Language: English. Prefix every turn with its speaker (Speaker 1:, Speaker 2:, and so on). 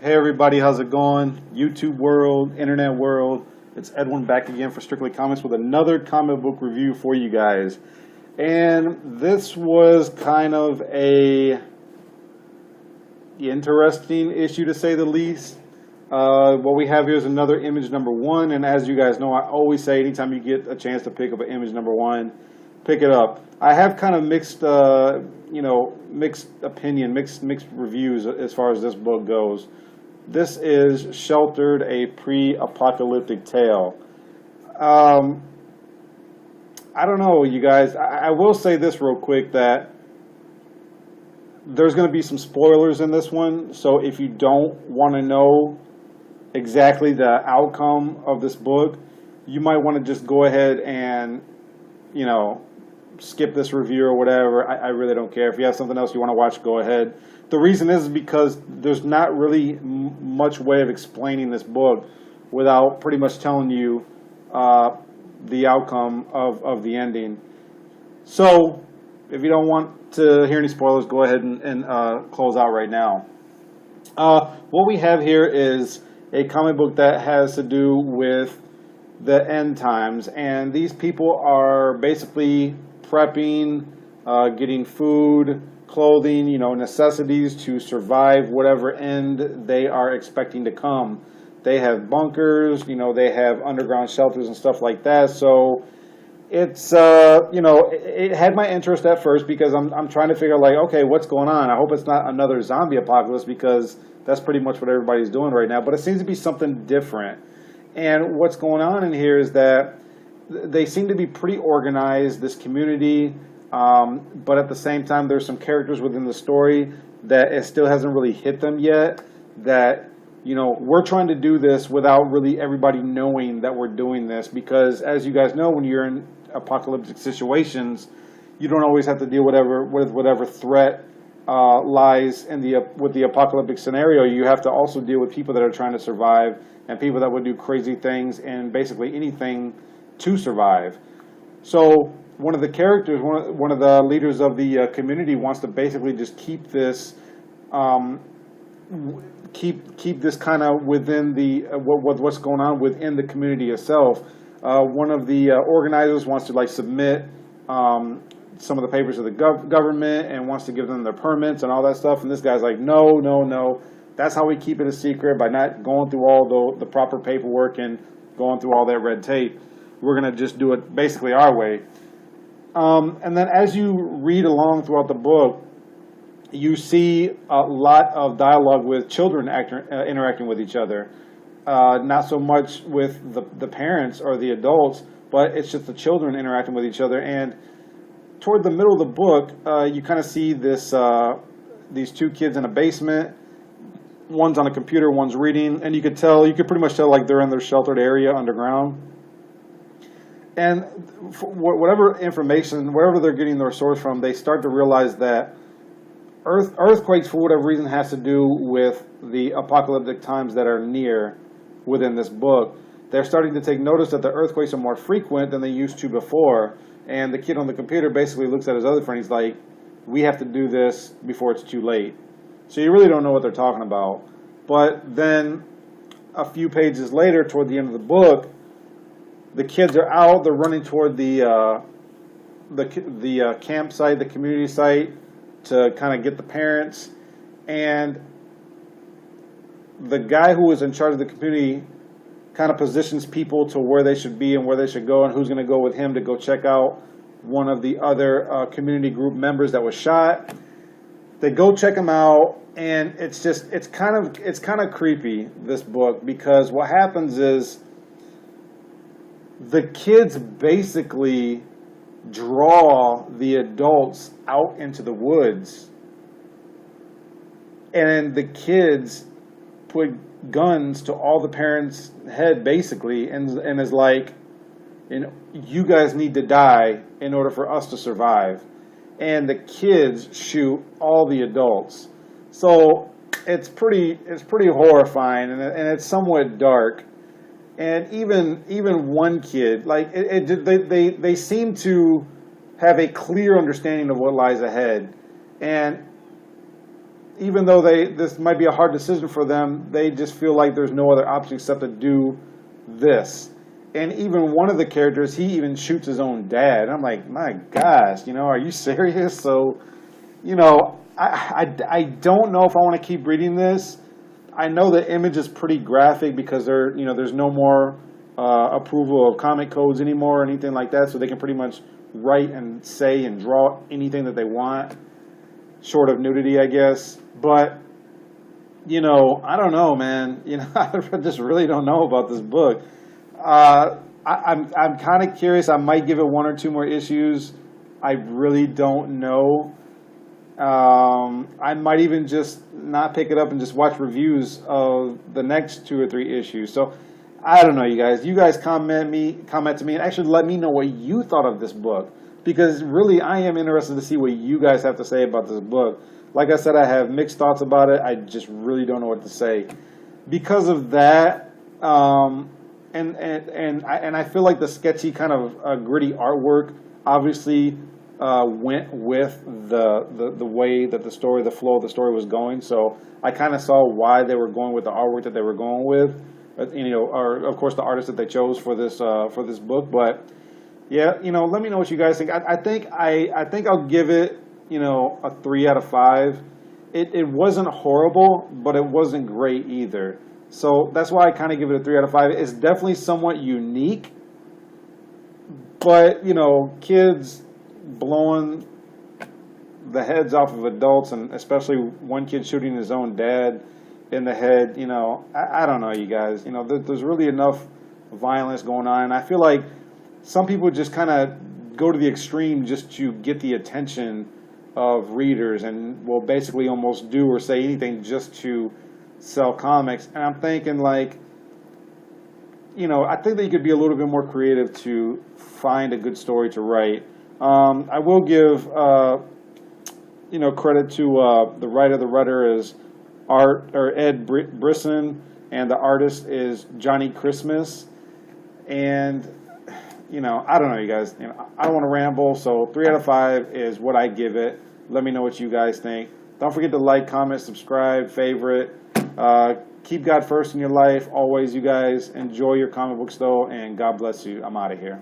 Speaker 1: Hey everybody, how's it going? YouTube world, internet world. It's Edwin back again for Strictly Comics with another comic book review for you guys. And this was kind of a interesting issue to say the least. What we have here is another image number one, and as you guys know, I always say anytime you get a chance to pick up an image number one, pick it up. I have kind of mixed opinion, mixed reviews as far as this book goes. This is Sheltered, a Pre-Apocalyptic Tale. I don't know, you guys. I will say this real quick, that there's going to be some spoilers in this one. So if you don't want to know exactly the outcome of this book, you might want to just go ahead and, skip this review or whatever. I really don't care. If you have something else you want to watch, go ahead. The reason is because there's not really much way of explaining this book without pretty much telling you the outcome of the ending. So if you don't want to hear any spoilers, go ahead and close out right now. What we have here is a comic book that has to do with the end times, and these people are basically prepping, getting food, clothing, necessities to survive whatever end they are expecting to come. They have bunkers, they have underground shelters and stuff like that. So it's, it had my interest at first because I'm trying to figure out, okay, what's going on? I hope it's not another zombie apocalypse, because that's pretty much what everybody's doing right now. But it seems to be something different. And what's going on in here is that they seem to be pretty organized, this community, but at the same time, there's some characters within the story that it still hasn't really hit them yet, that, we're trying to do this without really everybody knowing that we're doing this, because as you guys know, when you're in apocalyptic situations, you don't always have to deal with whatever threat lies with the apocalyptic scenario. You have to also deal with people that are trying to survive and people that would do crazy things and basically anything to survive. So one of the characters, one of the leaders of the community, wants to basically just keep this, keep this kind of within the what's going on within the community itself. One of the organizers wants to submit some of the papers to the government and wants to give them their permits and all that stuff. And this guy's like, no. That's how we keep it a secret, by not going through all the proper paperwork and going through all that red tape. We're going to just do it basically our way. And then as you read along throughout the book, you see a lot of dialogue with children interacting with each other. Not so much with the parents or the adults, but it's just the children interacting with each other. And toward the middle of the book, you kind of see these two kids in a basement. One's on a computer, one's reading, and you could pretty much tell they're in their sheltered area underground. And whatever information, wherever they're getting their source from, they start to realize that earthquakes, for whatever reason, has to do with the apocalyptic times that are near within this book. They're starting to take notice that the earthquakes are more frequent than they used to before. And the kid on the computer basically looks at his other friend. He's like, we have to do this before it's too late. So you really don't know what they're talking about. But then a few pages later, toward the end of the book, the kids are out. They're running toward the campsite, the community site, to kind of get the parents. And the guy who is in charge of the community kind of positions people to where they should be and where they should go, and who's going to go with him to go check out one of the other community group members that was shot. They go check him out, and it's kind of creepy, this book, because what happens is the kids basically draw the adults out into the woods, and the kids put guns to all the parents' head basically, and is like, you guys need to die in order for us to survive. And the kids shoot all the adults. So it's pretty horrifying, and it's somewhat dark. And even one kid, they seem to have a clear understanding of what lies ahead. And even though this might be a hard decision for them, they just feel like there's no other option except to do this. And even one of the characters, he even shoots his own dad. I'm like, my gosh, are you serious? So, I don't know if I want to keep reading this. I know the image is pretty graphic because there's no more approval of comic codes anymore or anything like that, so they can pretty much write and say and draw anything that they want, short of nudity, I guess. But I don't know, man. I just really don't know about this book. I'm kind of curious. I might give it one or two more issues. I really don't know. I might even just not pick it up and just watch reviews of the next 2 or 3 issues. So I don't know, you guys. You guys comment to me, and actually let me know what you thought of this book, because really I am interested to see what you guys have to say about this book. Like I said, I have mixed thoughts about it. I just really don't know what to say because of that. And I feel like the sketchy kind of gritty artwork obviously went with the way that the flow of the story was going. So I kind of saw why they were going with the artwork that they were going with, or of course the artist that they chose for this book. But yeah, let me know what you guys think. I think I'll give it a 3 out of 5. It wasn't horrible, but it wasn't great either. So that's why I kind of give it a 3 out of 5. It's definitely somewhat unique, but kids blowing the heads off of adults, and especially one kid shooting his own dad in the head, I don't know, you guys. There's really enough violence going on, and I feel like some people just kind of go to the extreme just to get the attention of readers, and will basically almost do or say anything just to sell comics. And I'm thinking, like, I think that you could be a little bit more creative to find a good story to write. I will give credit to the writer is Ed Brisson, and the artist is Johnny Christmas. And I don't know, you guys. I don't want to ramble, so 3 out of 5 is what I give it. Let me know what you guys think. Don't forget to like, comment, subscribe, favorite. Keep God first in your life always, you guys. Enjoy your comic books, though, and God bless you. I'm out of here.